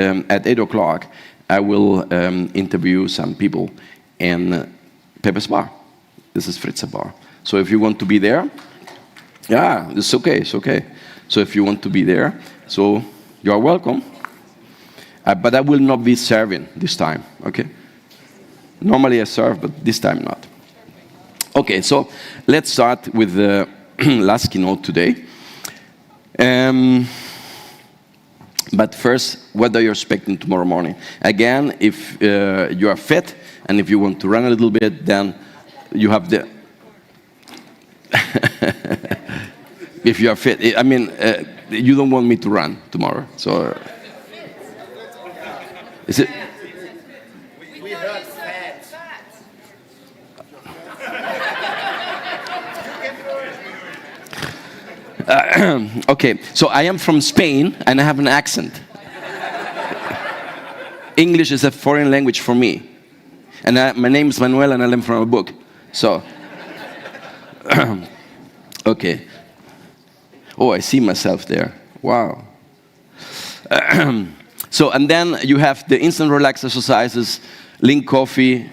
at 8 o'clock, I will interview some people in Pepe's Bar. This is Fritz's Bar. So if you want to be there, yeah, it's okay, it's okay. So if you want to be there, so you are welcome. But I will not be serving this time, okay? Normally I serve, but this time not. Okay, so let's start with the last keynote today. But first, what are you expecting tomorrow morning? Again, if you are fit and if you want to run a little bit, then you have the... If you are fit, I mean, you don't want me to run tomorrow, so... Is it? We heard fat. Okay, so I am from Spain and I have an accent. English is a foreign language for me. And my name is Manuel and I learned from a book. So, okay. Oh, I see myself there. Wow. So, and then you have the instant relax exercises, link coffee,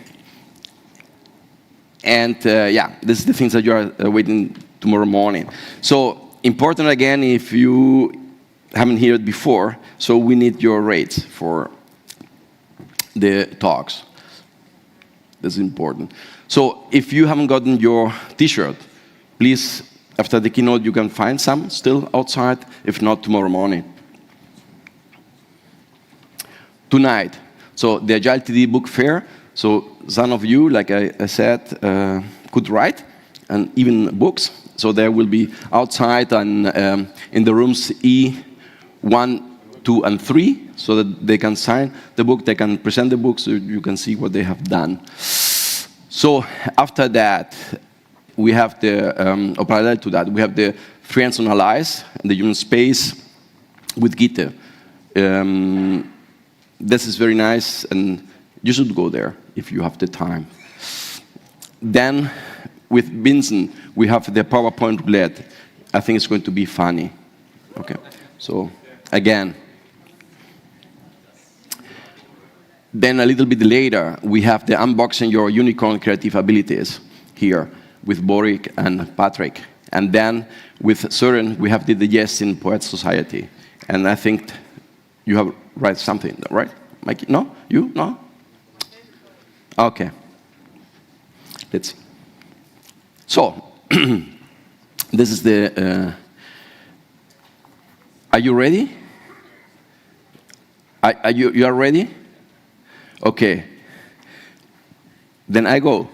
and yeah, this is the things that you are waiting tomorrow morning. So, important again, if you haven't heard it before, so we need your rates for the talks. That's important. So, if you haven't gotten your t-shirt, please, after the keynote, you can find some still outside, if not tomorrow morning. Tonight, so the Agile TD book fair, so some of you, like I said, could write, and even books. So there will be outside and in the rooms E1, 2, and 3, so that they can sign the book, they can present the book, so you can see what they have done. So after that, we have the, or parallel to that, we have the Friends and Allies, and the Human Space with Gitte. This is very nice, and you should go there if you have the time. Then, with Vincent, we have the PowerPoint roulette. I think it's going to be funny. Okay, so again. Then a little bit later, we have the Unboxing Your Unicorn Creative Abilities here with Borik and Patrick. And then with Søren, we have the Digesting Poets Society. And I think you have write something, right? Mikey? No? You? No? Okay. Let's see. So, this is the... are you ready? You are ready? Okay. Then I go.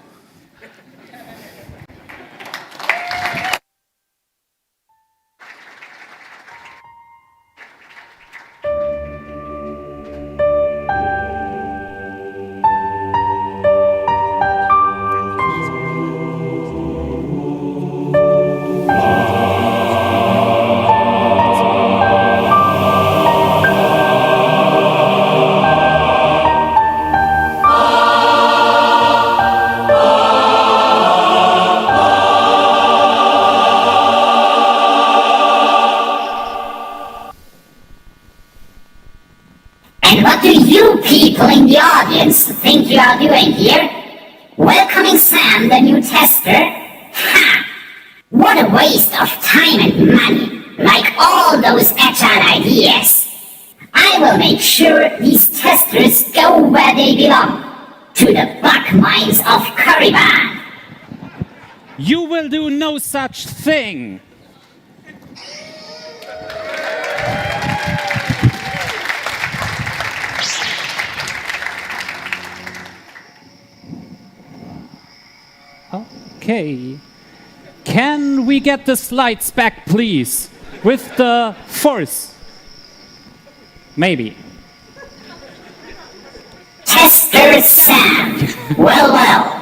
Think you are doing here? Welcoming Sam, the new tester? Ha! What a waste of time and money, like all those agile ideas. I will make sure these testers go where they belong, to the bug mines of Korriban. You will do no such thing. Okay. Can we get the slides back, please? With the force. Maybe. Tester Sam. Well.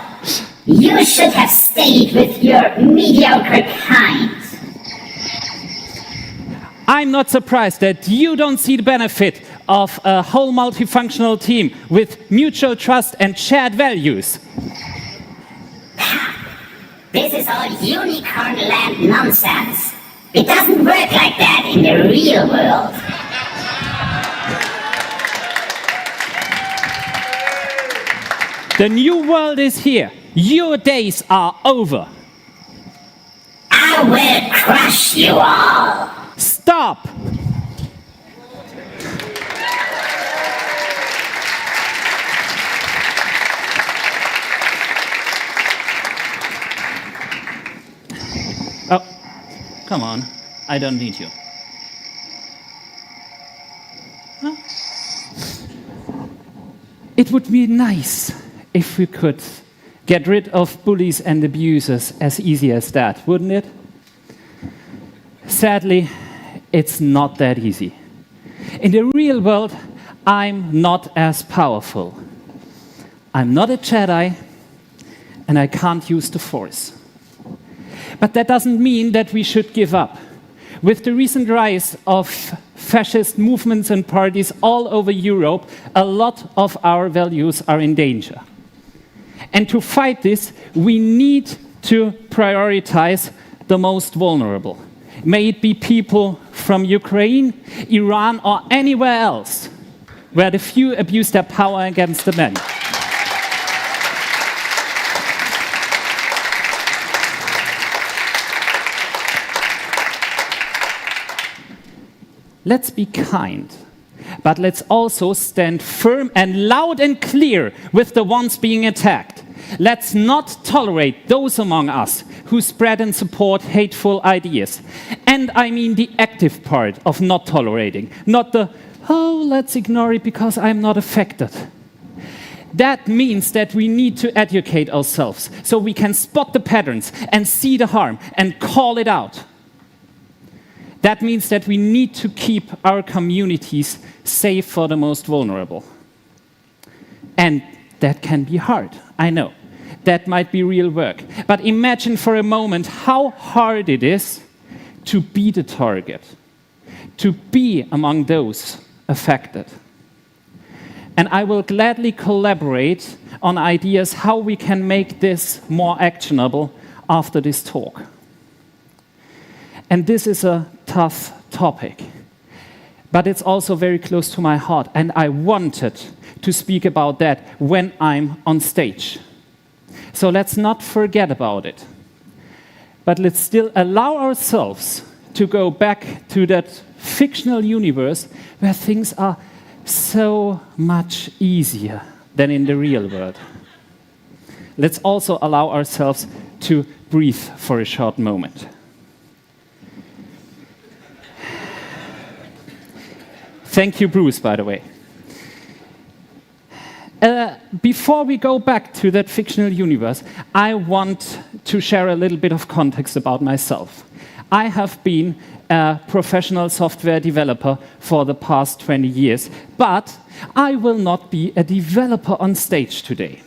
You should have stayed with your mediocre kind. I'm not surprised that you don't see the benefit of a whole multifunctional team with mutual trust and shared values. This is all unicorn land nonsense. It doesn't work like that in the real world. The new world is here. Your days are over. I will crush you all. Stop! Oh, come on. I don't need you. Huh? It would be nice if we could get rid of bullies and abusers as easy as that, wouldn't it? Sadly, it's not that easy. In the real world, I'm not as powerful. I'm not a Jedi, and I can't use the Force. But that doesn't mean that we should give up. With the recent rise of fascist movements and parties all over Europe, a lot of our values are in danger. And to fight this, we need to prioritize the most vulnerable. May it be people from Ukraine, Iran, or anywhere else, where the few abuse their power against the many. Let's be kind, but let's also stand firm and loud and clear with the ones being attacked. Let's not tolerate those among us who spread and support hateful ideas. And I mean the active part of not tolerating, not the, oh, let's ignore it because I'm not affected. That means that we need to educate ourselves so we can spot the patterns and see the harm and call it out. That means that we need to keep our communities safe for the most vulnerable. And that can be hard, I know. That might be real work. But imagine for a moment how hard it is to be the target, to be among those affected. And I will gladly collaborate on ideas how we can make this more actionable after this talk. And this is a tough topic, but it's also very close to my heart, and I wanted to speak about that when I'm on stage. So let's not forget about it, but let's still allow ourselves to go back to that fictional universe where things are so much easier than in the real world. Let's also allow ourselves to breathe for a short moment. Thank you, Bruce, by the way. Before we go back to that fictional universe, I want to share a little bit of context about myself. I have been a professional software developer for the past 20 years, but I will not be a developer on stage today.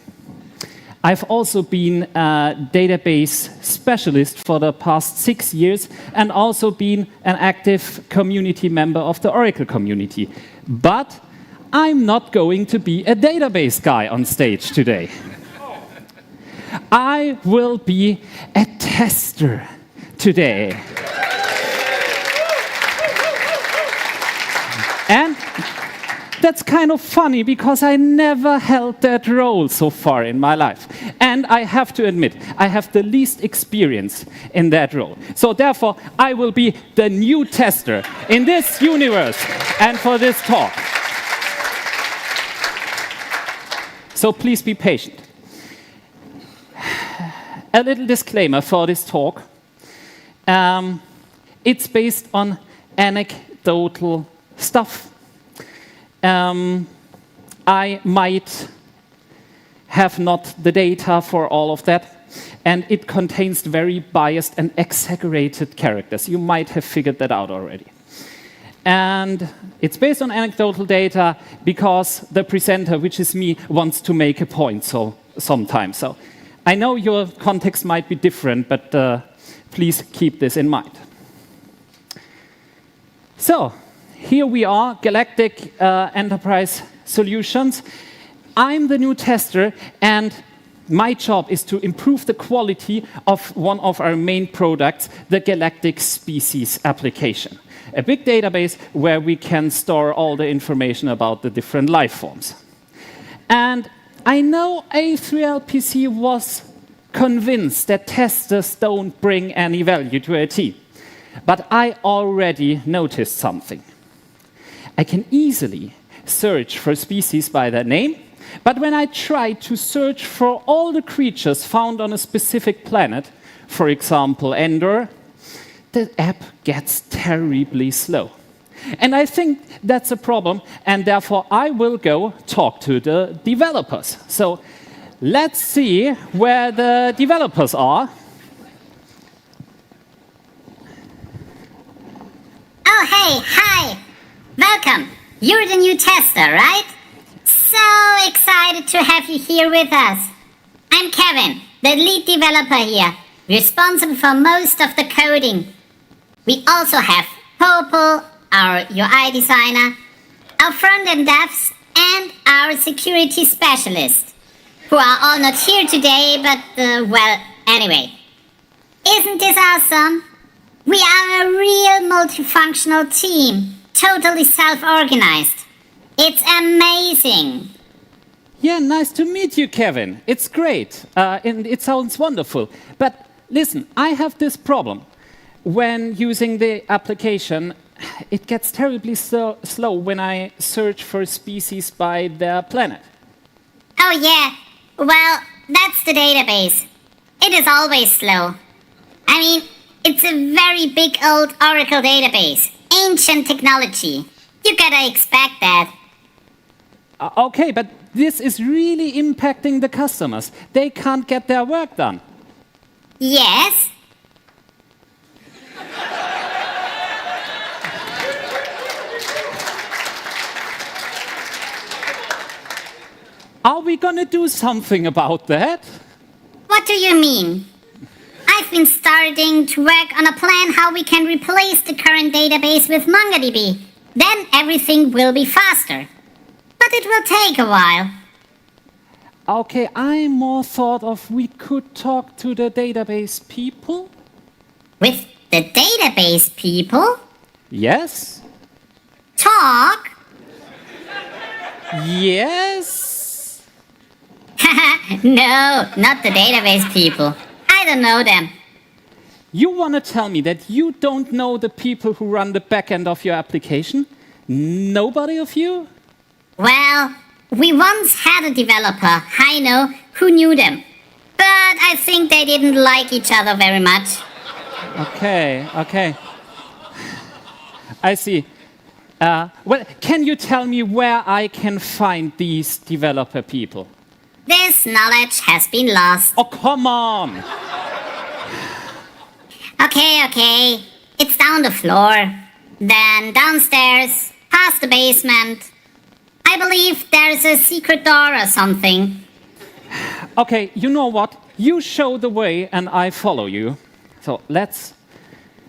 I've also been a database specialist for the past 6 years and also been an active community member of the Oracle community. But I'm not going to be a database guy on stage today. I will be a tester today. And that's kind of funny because I never held that role so far in my life. And I have to admit, I have the least experience in that role. So therefore, I will be the new tester in this universe and for this talk. So please be patient. A little disclaimer for this talk. It's based on anecdotal stuff. I might have not the data for all of that, and it contains very biased and exaggerated characters. You might have figured that out already. And it's based on anecdotal data because the presenter, which is me, wants to make a point sometimes. So I know your context might be different, but please keep this in mind. So here we are, Galactic Enterprise Solutions. I'm the new tester, and my job is to improve the quality of one of our main products, the Galactic Species application. A big database where we can store all the information about the different life forms. And I know A3LPC was convinced that testers don't bring any value to AT, but I already noticed something. I can easily search for species by their name, but when I try to search for all the creatures found on a specific planet, for example Endor, the app gets terribly slow. And I think that's a problem, and therefore I will go talk to the developers. So let's see where the developers are. Oh, hey, hi. Welcome. You're the new tester, right? So excited to have you here with us. I'm Kevin, the lead developer here, responsible for most of the coding. We also have Popel, our UI designer, our front-end devs, and our security specialist, who are all not here today, but, well, anyway. Isn't this awesome? We are a real multifunctional team, totally self-organized. It's amazing. Yeah, nice to meet you, Kevin. It's great, and it sounds wonderful. But listen, I have this problem. When using the application, it gets terribly slow when I search for species by their planet. Oh yeah, well, that's the database. It is always slow. I mean, it's a very big old Oracle database. Ancient technology. You gotta expect that. Okay, but this is really impacting the customers. They can't get their work done. Yes? Are we gonna do something about that? What do you mean? I've been starting to work on a plan how we can replace the current database with MongoDB. Then everything will be faster. But it will take a while. Okay, I more thought of we could talk to the database people. With the database people? Yes? Talk? Yes? No, not the database people. I don't know them. You want to tell me that you don't know the people who run the back end of your application? Nobody of you? Well, we once had a developer, Heino, who knew them. But I think they didn't like each other very much. Okay. I see. Well, can you tell me where I can find these developer people? This knowledge has been lost. Oh, come on! Okay. It's down the floor. Then downstairs, past the basement. I believe there's a secret door or something. Okay, you know what? You show the way and I follow you. So let's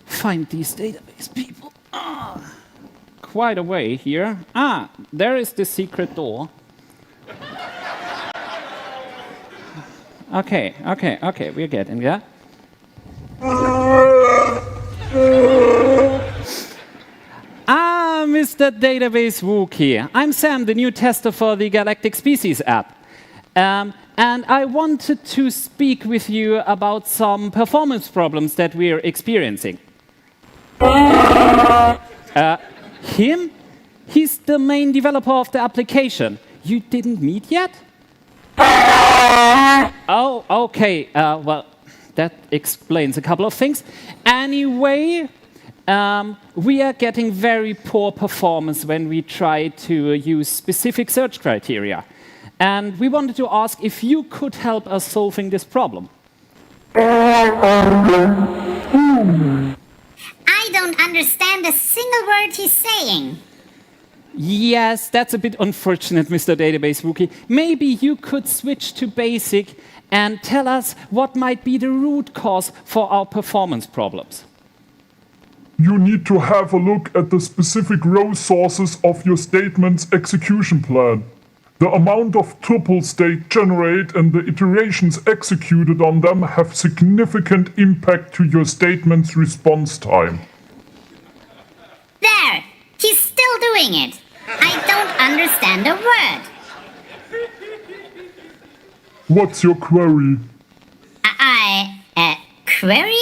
find these database people. Quite a way here. There is the secret door. Okay, we're getting there. Mr. Database Wookie. I'm Sam, the new tester for the Galactic Species app. And I wanted to speak with you about some performance problems that we're experiencing. Him? He's the main developer of the application. You didn't meet yet? Oh, okay. Well, that explains a couple of things. Anyway, we are getting very poor performance when we try to use specific search criteria. And we wanted to ask if you could help us solving this problem. I don't understand a single word he's saying. Yes, that's a bit unfortunate, Mr. Database Wookie. Maybe you could switch to basic and tell us what might be the root cause for our performance problems. You need to have a look at the specific row sources of your statement's execution plan. The amount of tuples they generate and the iterations executed on them have significant impact to your statement's response time. There! He's still doing it. I don't understand a word. What's your query? Query?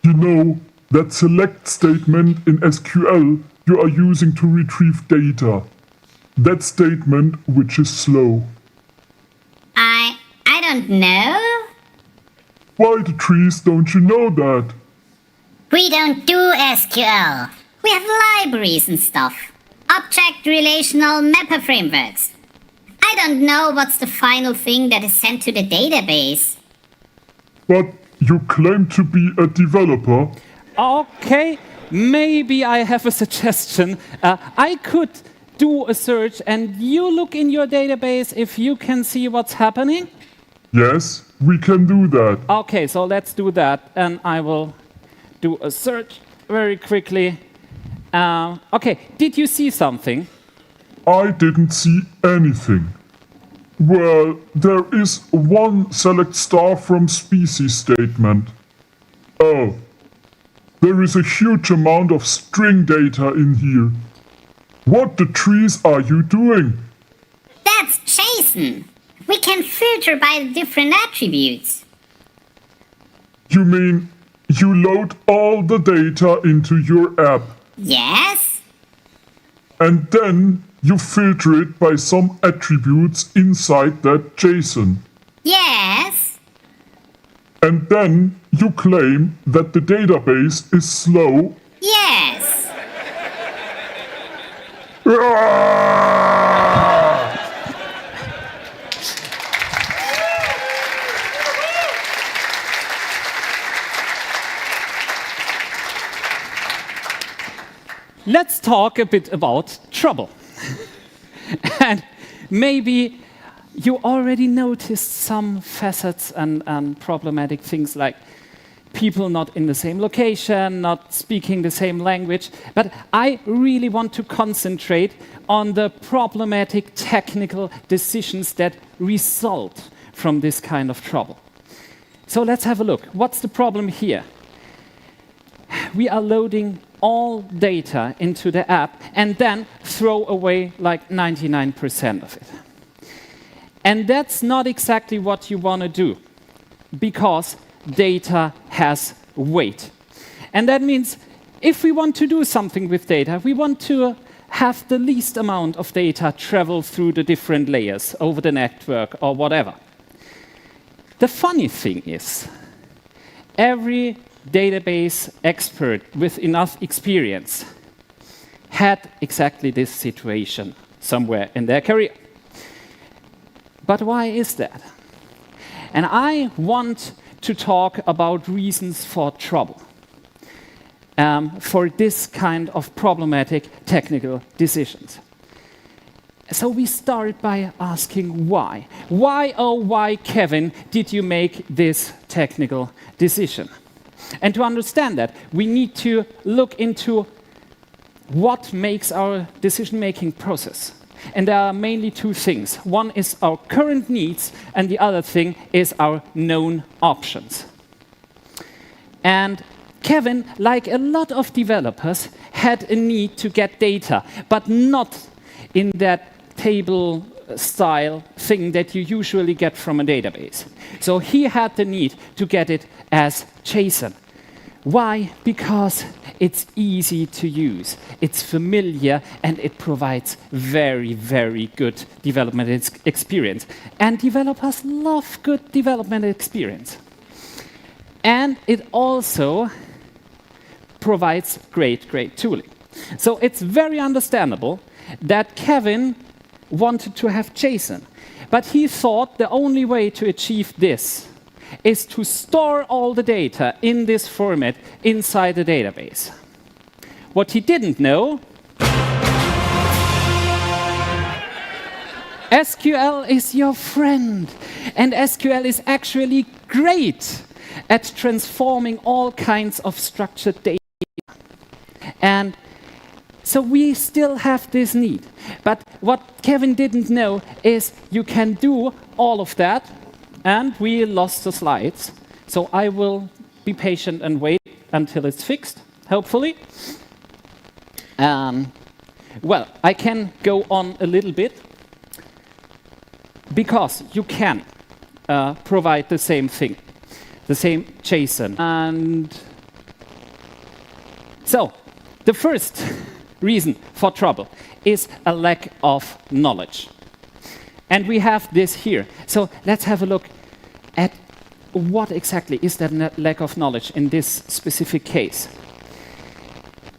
You know, that select statement in SQL you are using to retrieve data. That statement which is slow. I don't know. Why the trees don't you know that? We don't do SQL. We have libraries and stuff. Object relational mapper frameworks. I don't know what's the final thing that is sent to the database. But you claim to be a developer. Okay, maybe I have a suggestion. I could do a search and you look in your database if you can see what's happening. Yes, we can do that. Okay, so let's do that. And I will do a search very quickly. Okay, did you see something? I didn't see anything. Well, there is one select star from species statement. Oh, there is a huge amount of string data in here. What the trees are you doing? That's JSON. We can filter by the different attributes. You mean you load all the data into your app Yes? and then you filter it by some attributes inside that JSON. Yes? And then you claim that the database is slow. Yes. Let's talk a bit about trouble. And maybe you already noticed some facets and problematic things like people not in the same location, not speaking the same language. But I really want to concentrate on the problematic technical decisions that result from this kind of trouble. So let's have a look. What's the problem here? We are loading all data into the app and then throw away like 99% of it. And that's not exactly what you want to do, because data has weight. And that means if we want to do something with data, we want to have the least amount of data travel through the different layers over the network or whatever. The funny thing is, every database expert with enough experience had exactly this situation somewhere in their career. But why is that? And I want to talk about reasons for trouble, for this kind of problematic technical decisions. So we start by asking why. Why, oh why, Kevin, did you make this technical decision? And to understand that, we need to look into what makes our decision-making process. And there are mainly two things. One is our current needs, and the other thing is our known options. And Kevin, like a lot of developers, had a need to get data, but not in that table style thing that you usually get from a database. So he had the need to get it as JSON. Why? Because it's easy to use, it's familiar, and it provides very, very good development experience. And developers love good development experience. And it also provides great, great tooling. So it's very understandable that Kevin wanted to have JSON, but he thought the only way to achieve this is to store all the data in this format inside the database. What he didn't know, SQL is your friend, and SQL is actually great at transforming all kinds of structured data. And so we still have this need. But what Kevin didn't know is you can do all of that, and we lost the slides. So I will be patient and wait until it's fixed, hopefully. Well, I can go on a little bit. because you can provide the same thing, the same JSON. And so the first reason for trouble is a lack of knowledge. And we have this here. So let's have a look at what exactly is that lack of knowledge in this specific case.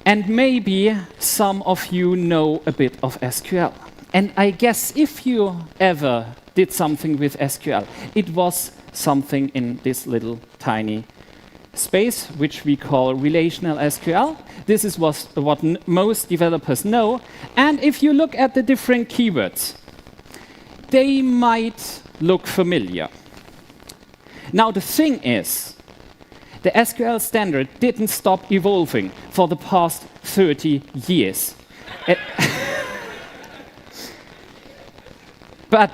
And maybe some of you know a bit of SQL. And I guess if you ever did something with SQL, it was something in this little tiny space, which we call relational SQL. This is what most developers know. And if you look at the different keywords, they might look familiar. Now, the thing is, the SQL standard didn't stop evolving for the past 30 years. But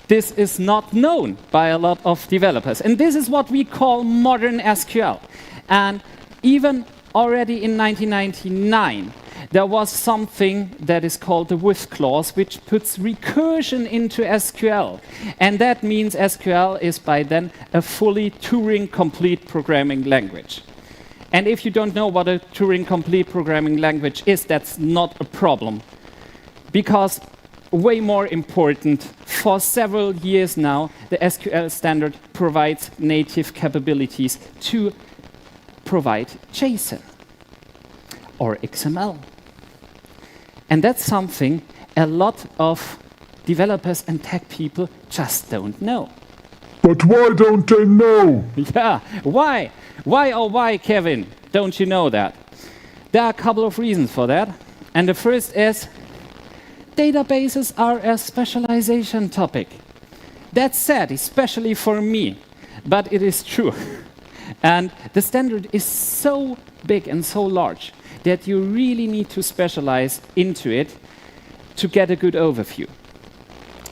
this is not known by a lot of developers. And this is what we call modern SQL. And even already in 1999, there was something that is called the with clause, which puts recursion into SQL. And that means SQL is by then a fully Turing-complete programming language. And if you don't know what a Turing-complete programming language is, that's not a problem. Because way more important, for several years now, the SQL standard provides native capabilities to provide JSON or XML. And that's something a lot of developers and tech people just don't know. But why don't they know? Yeah, why? Why, oh why, Kevin? Don't you know that? There are a couple of reasons for that. And the first is, databases are a specialization topic. That's sad, especially for me, but it is true. And the standard is so big and so large that you really need to specialize into it to get a good overview.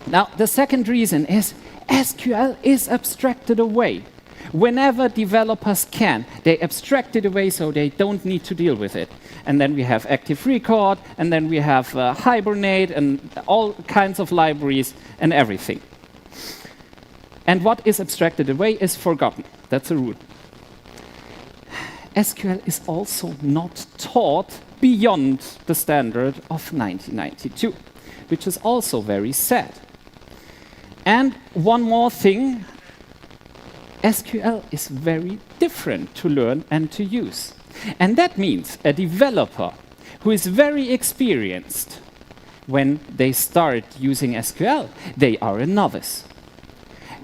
Now, the second reason is SQL is abstracted away. Whenever developers can, they abstract it away so they don't need to deal with it. And then we have Active Record, and then we have Hibernate, and all kinds of libraries and everything. And what is abstracted away is forgotten. That's a rule. SQL is also not taught beyond the standard of 1992, which is also very sad. And one more thing, SQL is very different to learn and to use. And that means a developer who is very experienced, when they start using SQL, they are a novice.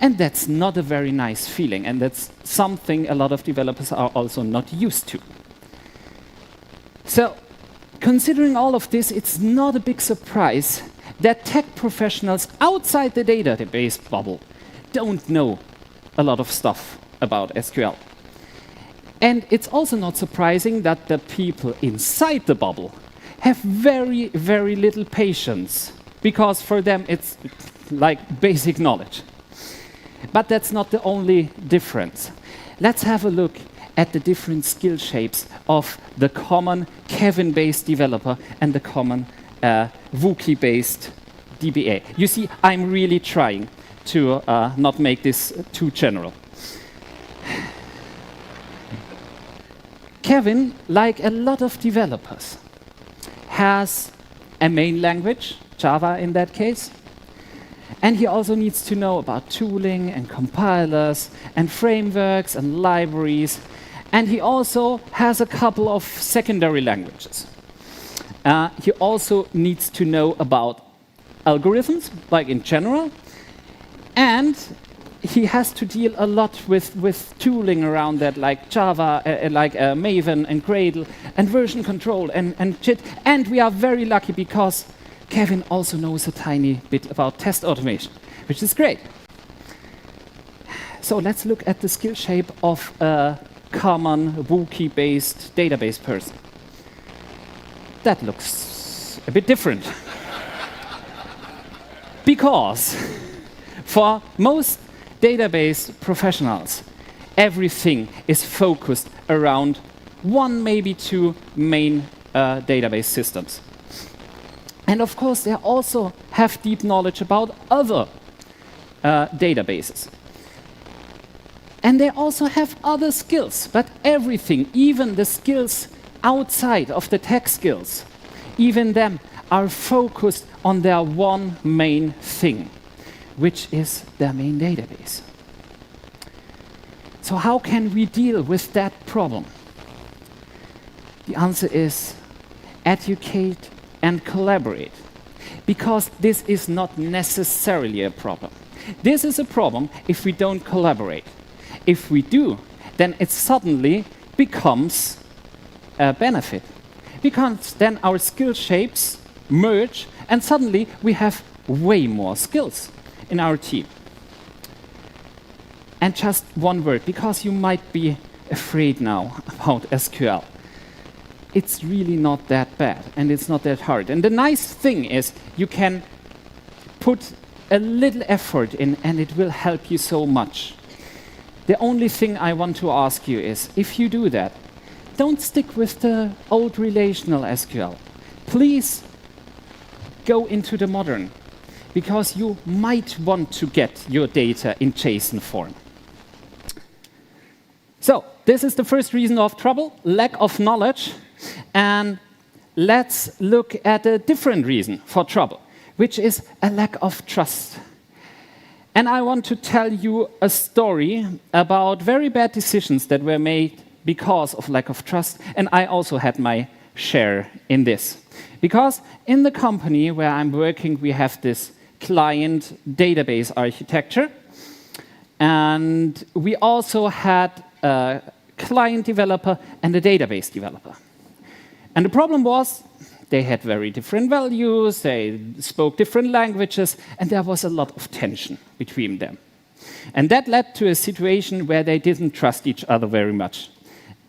And that's not a very nice feeling, and that's something a lot of developers are also not used to. So, considering all of this, it's not a big surprise that tech professionals outside the database bubble don't know a lot of stuff about SQL. And it's also not surprising that the people inside the bubble have very, very little patience, because for them it's like basic knowledge. But that's not the only difference. Let's have a look at the different skill shapes of the common Kevin-based developer and the common Wookie-based DBA. You see, I'm really trying to not make this too general. Kevin, like a lot of developers, has a main language, Java in that case, and he also needs to know about tooling and compilers and frameworks and libraries, and he also has a couple of secondary languages. He also needs to know about algorithms, like in general, and he has to deal a lot with tooling around that, like Java, like Maven and Gradle, and version control and JIT. And we are very lucky because Kevin also knows a tiny bit about test automation, which is great. So let's look at the skill shape of a common Wookie-based database person. That looks a bit different. Because for most database professionals, everything is focused around one, maybe two main database systems. And of course, they also have deep knowledge about other databases. And they also have other skills, but everything, even the skills outside of the tech skills, even them are focused on their one main thing, which is their main database. So how can we deal with that problem? The answer is educate and collaborate, because this is not necessarily a problem. This is a problem if we don't collaborate. If we do, then it suddenly becomes a benefit, because then our skill shapes merge and suddenly we have way more skills in our team. And just one word, because you might be afraid now about SQL. It's really not that bad and it's not that hard. And the nice thing is you can put a little effort in and it will help you so much. The only thing I want to ask you is, if you do that, don't stick with the old relational SQL. Please go into the modern, because you might want to get your data in JSON form. So, this is the first reason of trouble, lack of knowledge. And let's look at a different reason for trouble, which is a lack of trust. And I want to tell you a story about very bad decisions that were made because of lack of trust. And I also had my share in this. Because in the company where I'm working, we have this client database architecture. And we also had a client developer and a database developer. And the problem was, they had very different values, they spoke different languages, and there was a lot of tension between them. And that led to a situation where they didn't trust each other very much,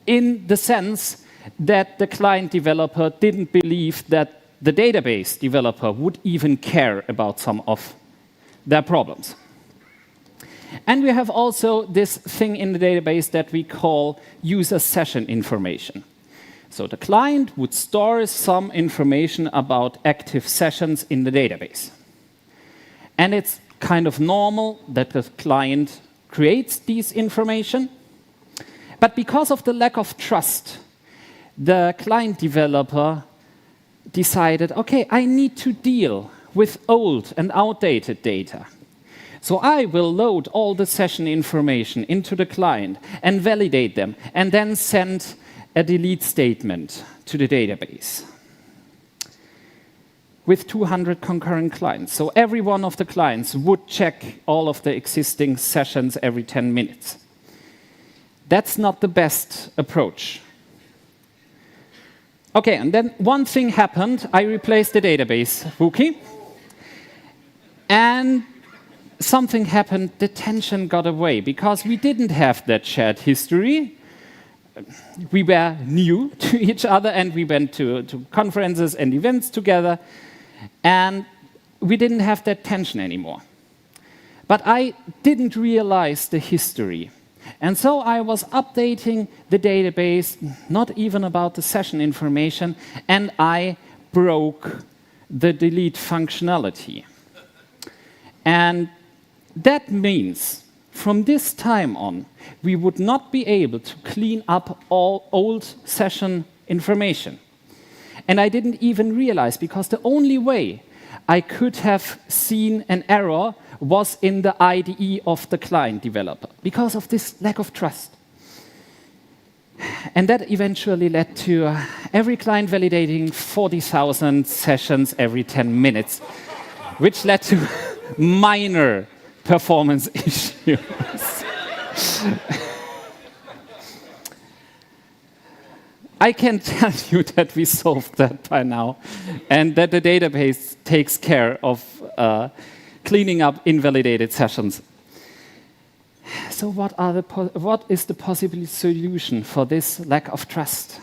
in the sense that the client developer didn't believe that the database developer would even care about some of their problems. And we have also this thing in the database that we call user session information. So the client would store some information about active sessions in the database. And it's kind of normal that the client creates these information. But because of the lack of trust, the client developer decided, okay, I need to deal with old and outdated data. So I will load all the session information into the client and validate them, and then send a delete statement to the database with 200 concurrent clients. So every one of the clients would check all of the existing sessions every 10 minutes. That's not the best approach. Okay, and then one thing happened. I replaced the database wookie. And something happened, the tension got away, because we didn't have that shared history. We were new to each other, and we went to conferences and events together, and we didn't have that tension anymore. But I didn't realize the history. And so I was updating the database, not even about the session information, and I broke the delete functionality. And that means, from this time on, we would not be able to clean up all old session information. And I didn't even realize, because the only way I could have seen an error was in the IDE of the client developer, because of this lack of trust. And that eventually led to every client validating 40,000 sessions every 10 minutes, which led to minor performance issues. I can tell you that we solved that by now, and that the database takes care of cleaning up invalidated sessions. So what is the possible solution for this lack of trust?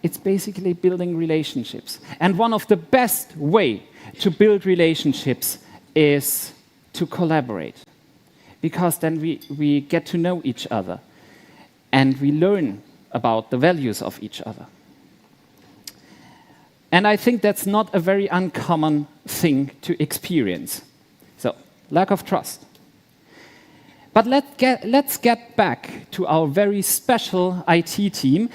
It's basically building relationships. And one of the best ways to build relationships is to collaborate. Because then we get to know each other and we learn about the values of each other. And I think that's not a very uncommon thing to experience. So lack of trust. But let's get back to our very special IT team,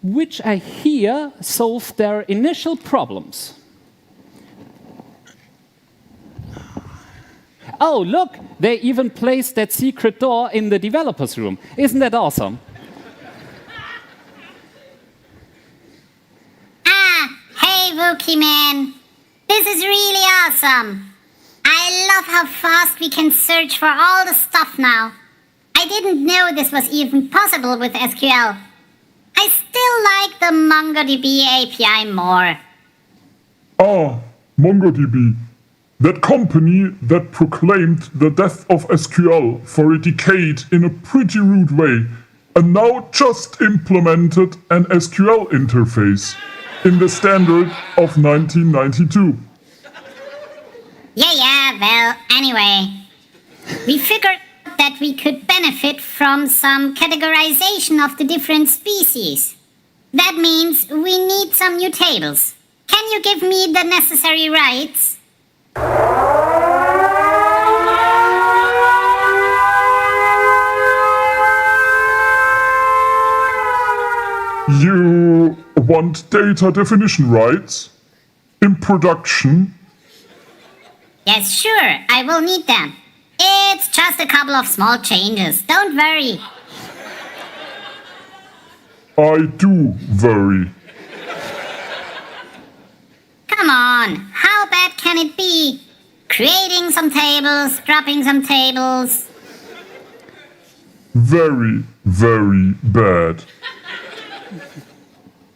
which I hear solved their initial problems. Oh, look, they even placed that secret door in the developers' room. Isn't that awesome? Hey, Wookie Man. This is really awesome. I love how fast we can search for all the stuff now. I didn't know this was even possible with SQL. I still like the MongoDB API more. Ah, MongoDB. That company that proclaimed the death of SQL for a decade in a pretty rude way and now just implemented an SQL interface in the standard of 1992. Yeah, well, anyway. We figured that we could benefit from some categorization of the different species. That means we need some new tables. Can you give me the necessary rights? You want data definition rights? In production? Yes, sure, I will need them. It's just a couple of small changes, don't worry. I do worry. Come on, how bad can it be? Creating some tables, dropping some tables. Very, very bad.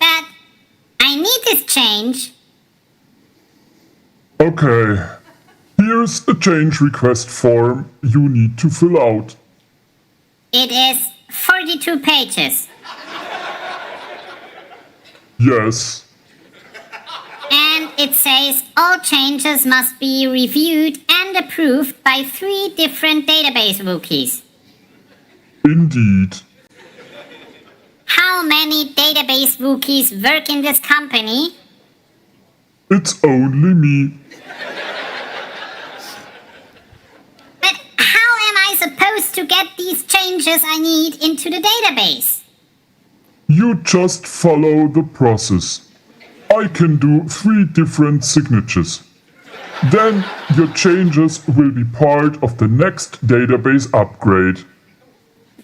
But I need this change. Okay. Here's a change request form you need to fill out. It is 42 pages. Yes. And it says all changes must be reviewed and approved by 3 different database Wookies. Indeed. How many database Wookies work in this company? It's only me. But how am I supposed to get these changes I need into the database? You just follow the process. I can do 3 different signatures. Then your changes will be part of the next database upgrade.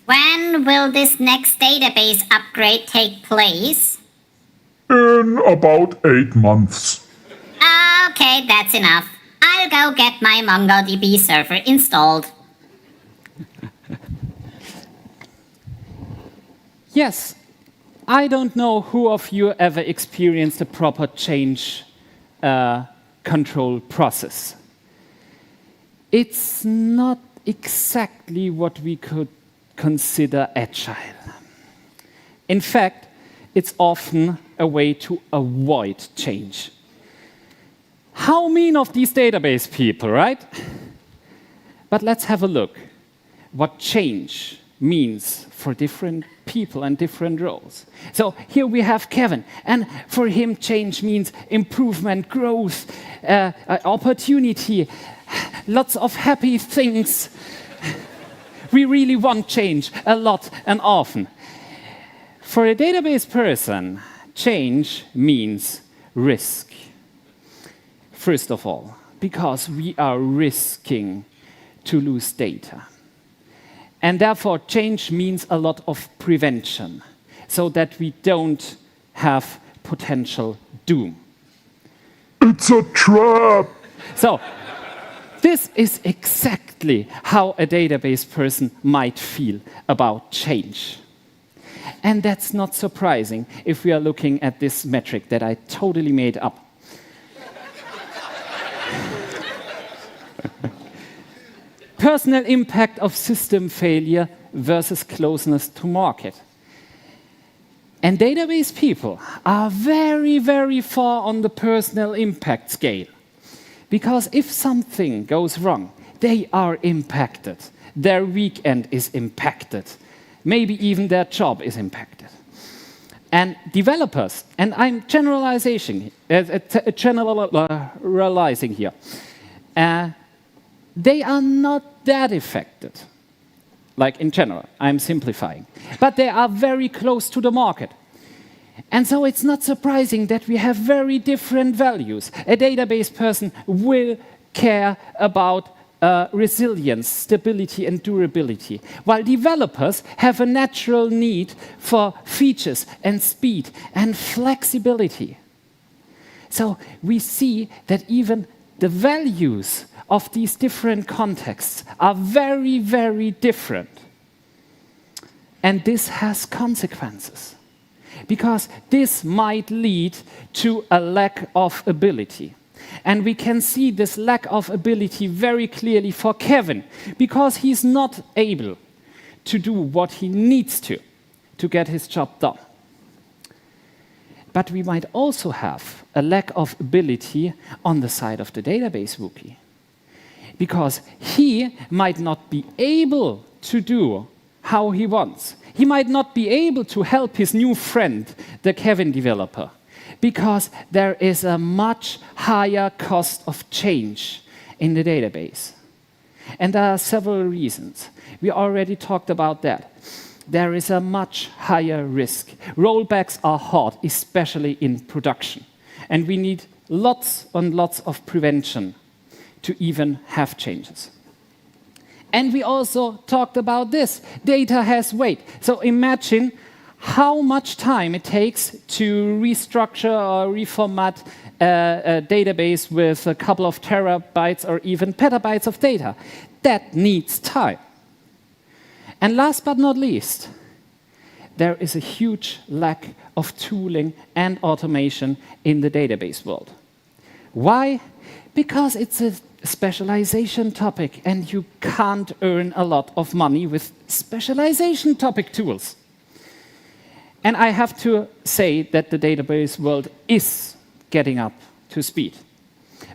When will this next database upgrade take place? In about 8 months. Okay, that's enough. I'll go get my MongoDB server installed. Yes, I don't know who of you ever experienced a proper change control process. It's not exactly what we could consider agile. In fact, it's often a way to avoid change. How mean of these database people, right? But let's have a look what change means for different people and different roles. So here we have Kevin, and for him change means improvement, growth, opportunity, lots of happy things. We really want change a lot and often. For a database person, change means risk. First of all, because we are risking to lose data. And therefore, change means a lot of prevention, so that we don't have potential doom. It's a trap! So, this is exactly how a database person might feel about change. And that's not surprising if we are looking at this metric that I totally made up. Personal impact of system failure versus closeness to market. And database people are very, very far on the personal impact scale. Because if something goes wrong, they are impacted. Their weekend is impacted. Maybe even their job is impacted. And developers, and I'm generalizing here, they are not that affected. Like in general, I'm simplifying. But they are very close to the market. And so it's not surprising that we have very different values. A database person will care about resilience, stability, and durability, while developers have a natural need for features and speed and flexibility. So we see that even the values of these different contexts are very, very different. And this has consequences, because this might lead to a lack of ability. And we can see this lack of ability very clearly for Kevin, because he's not able to do what he needs to get his job done. But we might also have a lack of ability on the side of the database rookie, because he might not be able to do how he wants. He might not be able to help his new friend, the Kevin developer, because there is a much higher cost of change in the database. And there are several reasons. We already talked about that. There is a much higher risk. Rollbacks are hard, especially in production. And we need lots and lots of prevention to even have changes. And we also talked about this. Data has weight. So imagine how much time it takes to restructure or reformat a database with a couple of terabytes or even petabytes of data. That needs time. And last but not least, there is a huge lack of tooling and automation in the database world. Why? Because it's a specialization topic, and you can't earn a lot of money with specialization topic tools. And I have to say that the database world is getting up to speed.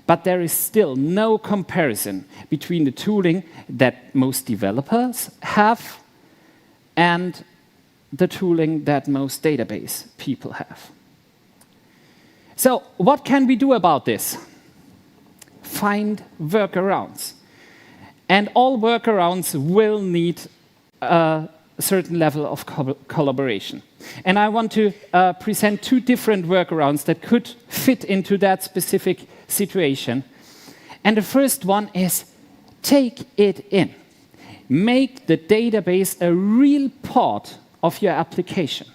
But there is still no comparison between the tooling that most developers have and the tooling that most database people have. So what can we do about this? Find workarounds. And all workarounds will need a certain level of collaboration. And I want to present two different workarounds that could fit into that specific situation. And the first one is take it in. Make the database a real part of your application.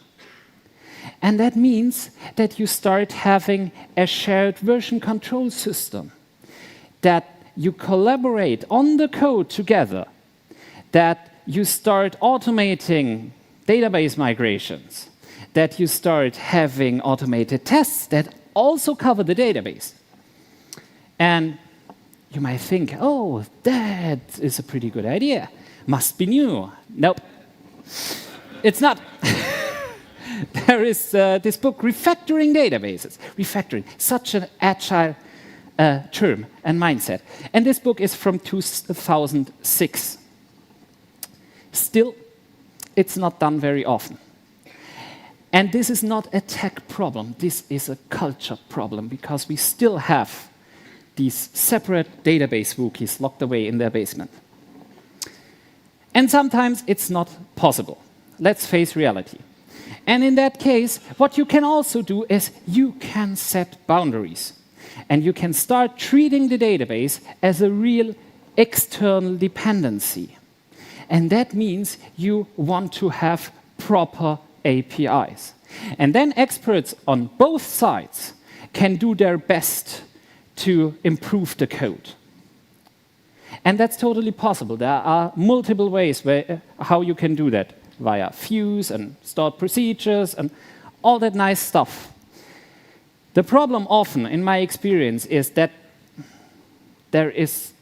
And that means that you start having a shared version control system, that you collaborate on the code together, that you start automating database migrations, that you start having automated tests that also cover the database. And you might think, oh, that is a pretty good idea. Must be new. Nope. It's not. There is this book, Refactoring Databases. Refactoring, such an agile term and mindset. And this book is from 2006. Still, it's not done very often. And this is not a tech problem. This is a culture problem, because we still have these separate database rookies locked away in their basement. And sometimes it's not possible. Let's face reality. And in that case, what you can also do is you can set boundaries. And you can start treating the database as a real external dependency. And that means you want to have proper APIs. And then experts on both sides can do their best to improve the code. And that's totally possible. There are multiple ways how you can do that, via views and stored procedures and all that nice stuff. The problem often, in my experience, is that there is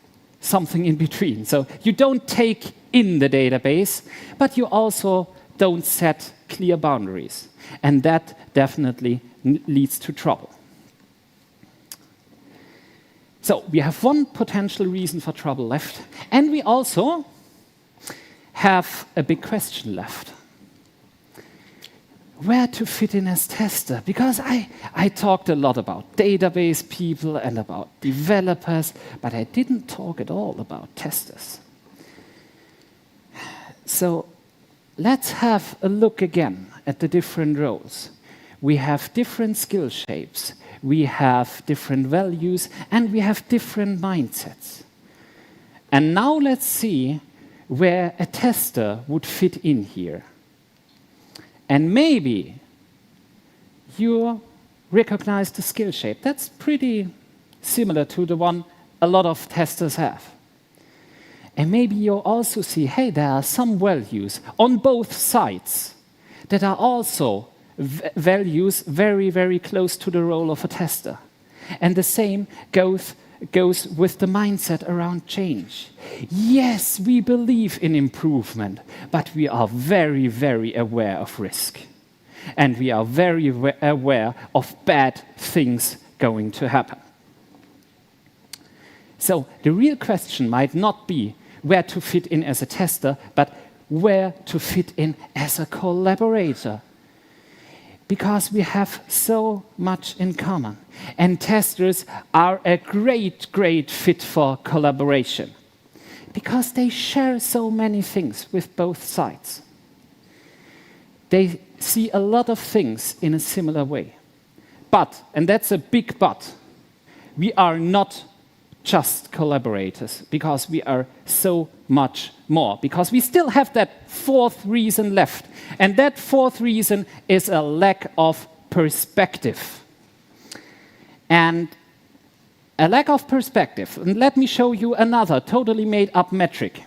something in between. So you don't take in the database, but you also don't set clear boundaries. And that definitely leads to trouble. So we have one potential reason for trouble left, and we also have a big question left. where to fit in as tester, because I talked a lot about database people and about developers, but I didn't talk at all about testers. So let's have a look again at the different roles. We have different skill shapes, we have different values, and we have different mindsets. And now let's see where a tester would fit in here. And maybe you recognize the skill shape. That's pretty similar to the one a lot of testers have. And maybe you also see, hey, there are some values on both sides that are also values very, very close to the role of a tester. And the same goes with the mindset around change. Yes, we believe in improvement, but we are very, very aware of risk. And we are very aware of bad things going to happen. So the real question might not be where to fit in as a tester, but where to fit in as a collaborator. Because we have so much in common. And testers are a great, great fit for collaboration. Because they share so many things with both sides. They see a lot of things in a similar way. But, and that's a big but, we are not just collaborators, because we are so much more. Because we still have that fourth reason left. And that fourth reason is a lack of perspective. And a lack of perspective. And let me show you another totally made-up metric,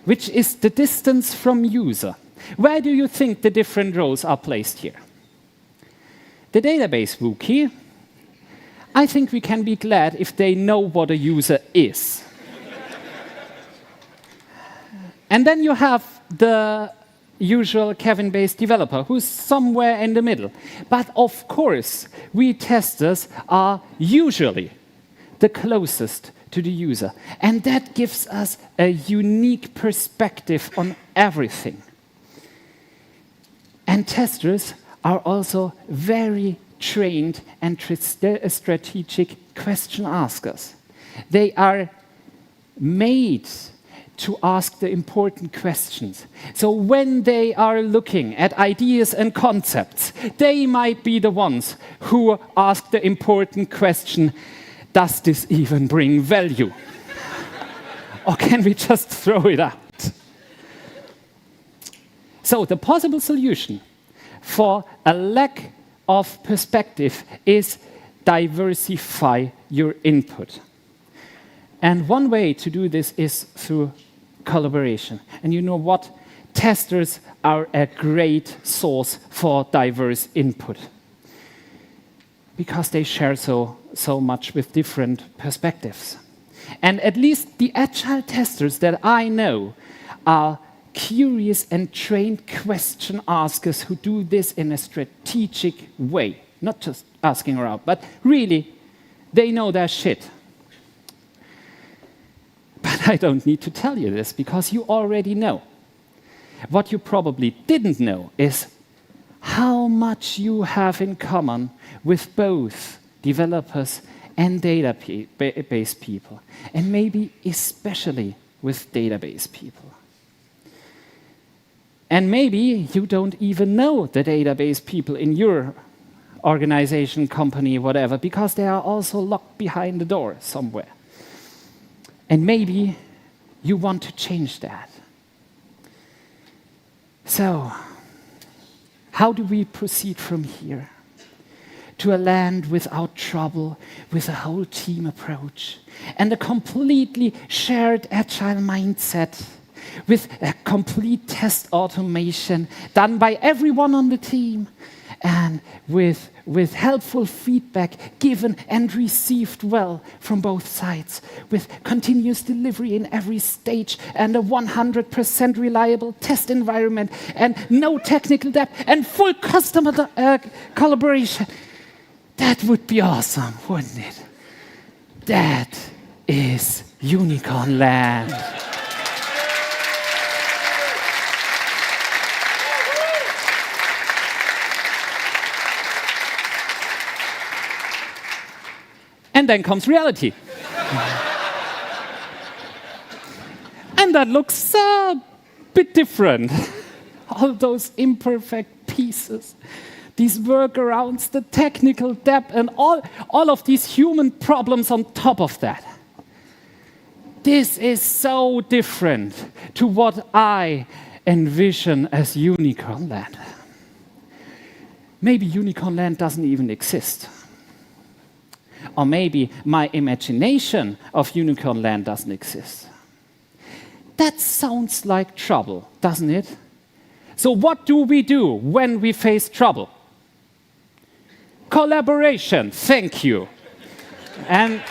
which is the distance from user. Where do you think the different roles are placed here? The database rookie, I think we can be glad if they know what a user is. And then you have the usual Kevin-based developer, who's somewhere in the middle. But of course, we testers are usually the closest to the user. And that gives us a unique perspective on everything. And testers are also very trained and strategic question askers. They are made to ask the important questions. So when they are looking at ideas and concepts, they might be the ones who ask the important question, does this even bring value? Or can we just throw it out? So the possible solution for a lack of perspective is diversify your input. And one way to do this is through collaboration. And you know what? Testers are a great source for diverse input because they share so much with different perspectives. And at least the agile testers that I know are curious and trained question askers who do this in a strategic way. Not just asking around, but really, they know their shit. But I don't need to tell you this, because you already know. What you probably didn't know is how much you have in common with both developers and database people, and maybe especially with database people. And maybe you don't even know the database people in your organization, company, whatever, because they are also locked behind the door somewhere. And maybe you want to change that. So, how do we proceed from here? To a land without trouble, with a whole team approach, and a completely shared agile mindset, with a complete test automation done by everyone on the team, and with helpful feedback given and received well from both sides, with continuous delivery in every stage, and a 100% reliable test environment, and no technical debt, and full customer collaboration. That would be awesome, wouldn't it? That is Unicorn Land. And then comes reality. And that looks a bit different. All those imperfect pieces, these workarounds, the technical debt, and all of these human problems on top of that. This is so different to what I envision as Unicorn Land. Maybe Unicorn Land doesn't even exist. Or maybe my imagination of Unicorn Land doesn't exist. That sounds like trouble, doesn't it? So what do we do when we face trouble? Collaboration, thank you. And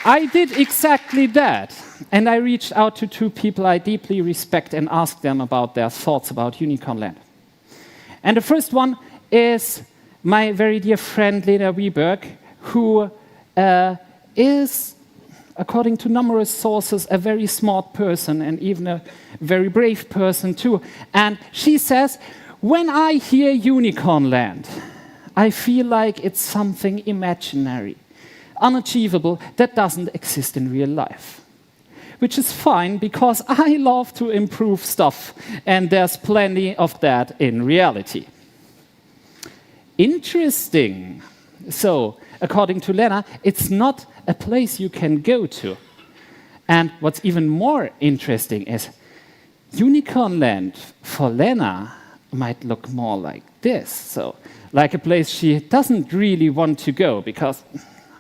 I did exactly that. And I reached out to two people I deeply respect and asked them about their thoughts about Unicorn Land. And the first one is my very dear friend Lena Wieberg, who is, according to numerous sources, a very smart person and even a very brave person too. And she says, when I hear Unicorn Land, I feel like it's something imaginary, unachievable, that doesn't exist in real life. Which is fine, because I love to improve stuff, and there's plenty of that in reality. Interesting. So, according to Lena, it's not a place you can go to. And what's even more interesting is Unicorn Land for Lena might look more like this. So, like a place she doesn't really want to go, because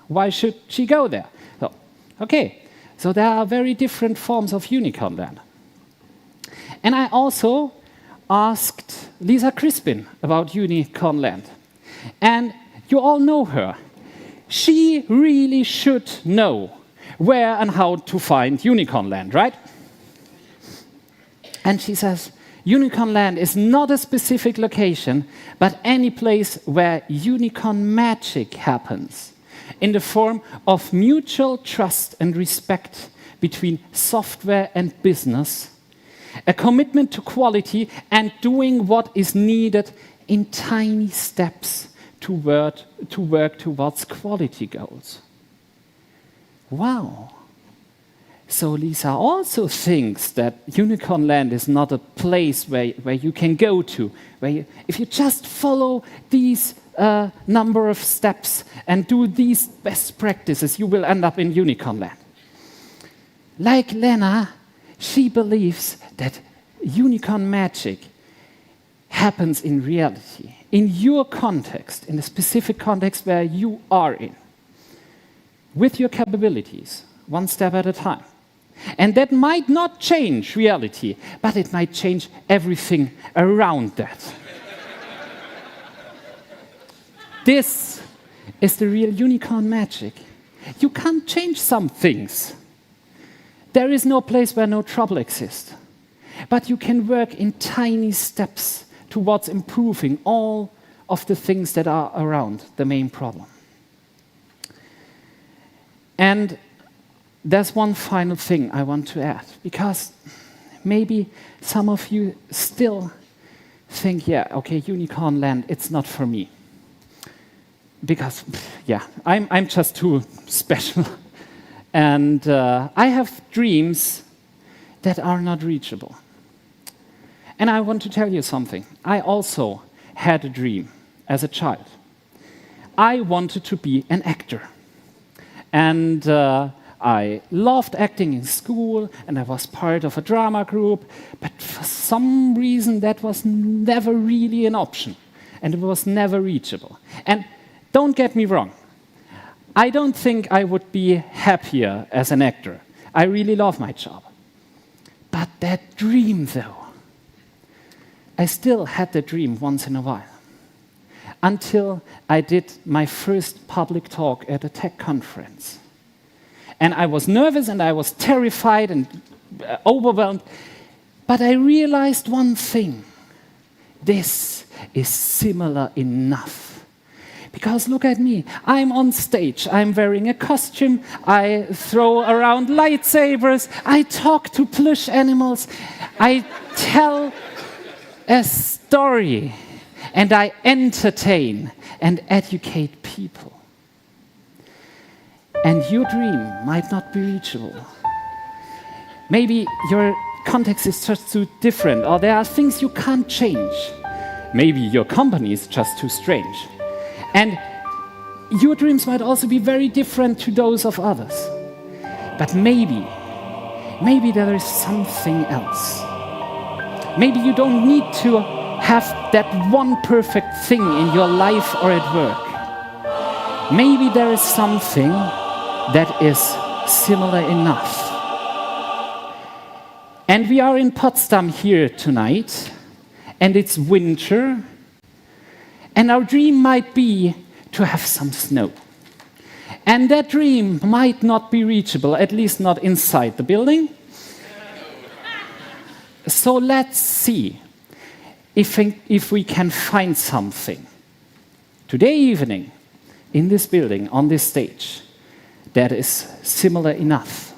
why should she go there? So, okay. So there are very different forms of Unicorn Land. And I also asked Lisa Crispin about Unicorn Land. And you all know her. She really should know where and how to find Unicorn Land, right? And she says, Unicorn Land is not a specific location, but any place where unicorn magic happens, in the form of mutual trust and respect between software and business, a commitment to quality, and doing what is needed in tiny steps to work towards quality goals. Wow. So Lisa also thinks that Unicorn Land is not a place where you can go to, where if you just follow these number of steps and do these best practices, you will end up in Unicorn Land. Like Lena, she believes that unicorn magic happens in reality, in your context, in the specific context where you are in, with your capabilities, one step at a time. And that might not change reality, but it might change everything around that. This is the real unicorn magic. You can't change some things. There is no place where no trouble exists. But you can work in tiny steps towards improving all of the things that are around the main problem. And there's one final thing I want to add, because maybe some of you still think, yeah, okay, Unicorn Land, it's not for me. Because, yeah, I'm just too special. And I have dreams that are not reachable. And I want to tell you something. I also had a dream as a child. I wanted to be an actor. And I loved acting in school, and I was part of a drama group, but for some reason that was never really an option, and it was never reachable. And don't get me wrong, I don't think I would be happier as an actor. I really love my job. But that dream, though, I still had the dream once in a while, until I did my first public talk at a tech conference. And I was nervous and I was terrified and overwhelmed. But I realized one thing. This is similar enough. Because look at me. I'm on stage. I'm wearing a costume. I throw around lightsabers. I talk to plush animals. I tell a story. And I entertain and educate people. and your dream might not be reachable. Maybe your context is just too different, or there are things you can't change. Maybe your company is just too strange. And your dreams might also be very different to those of others. But maybe there is something else. Maybe you don't need to have that one perfect thing in your life or at work. Maybe there is something that is similar enough. And we are in Potsdam here tonight, and it's winter, and our dream might be to have some snow. And that dream might not be reachable, at least not inside the building. So let's see if we can find something today evening in this building, on this stage, that is similar enough.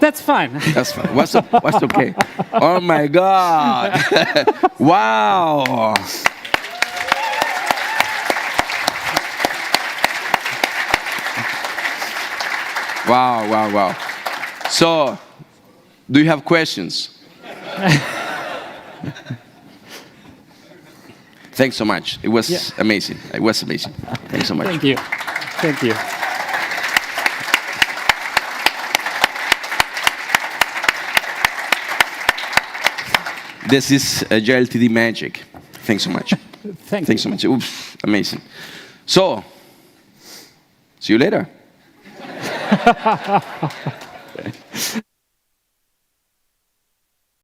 That's fine. That's fine. What's okay? Oh my God! Wow! Wow! So, do you have questions? Thanks so much. It was amazing. It was amazing. Thanks so much. Thank you. Thank you. This is Agile ATD magic. Thanks so much. Thanks so much. Oof, amazing. So, see you later.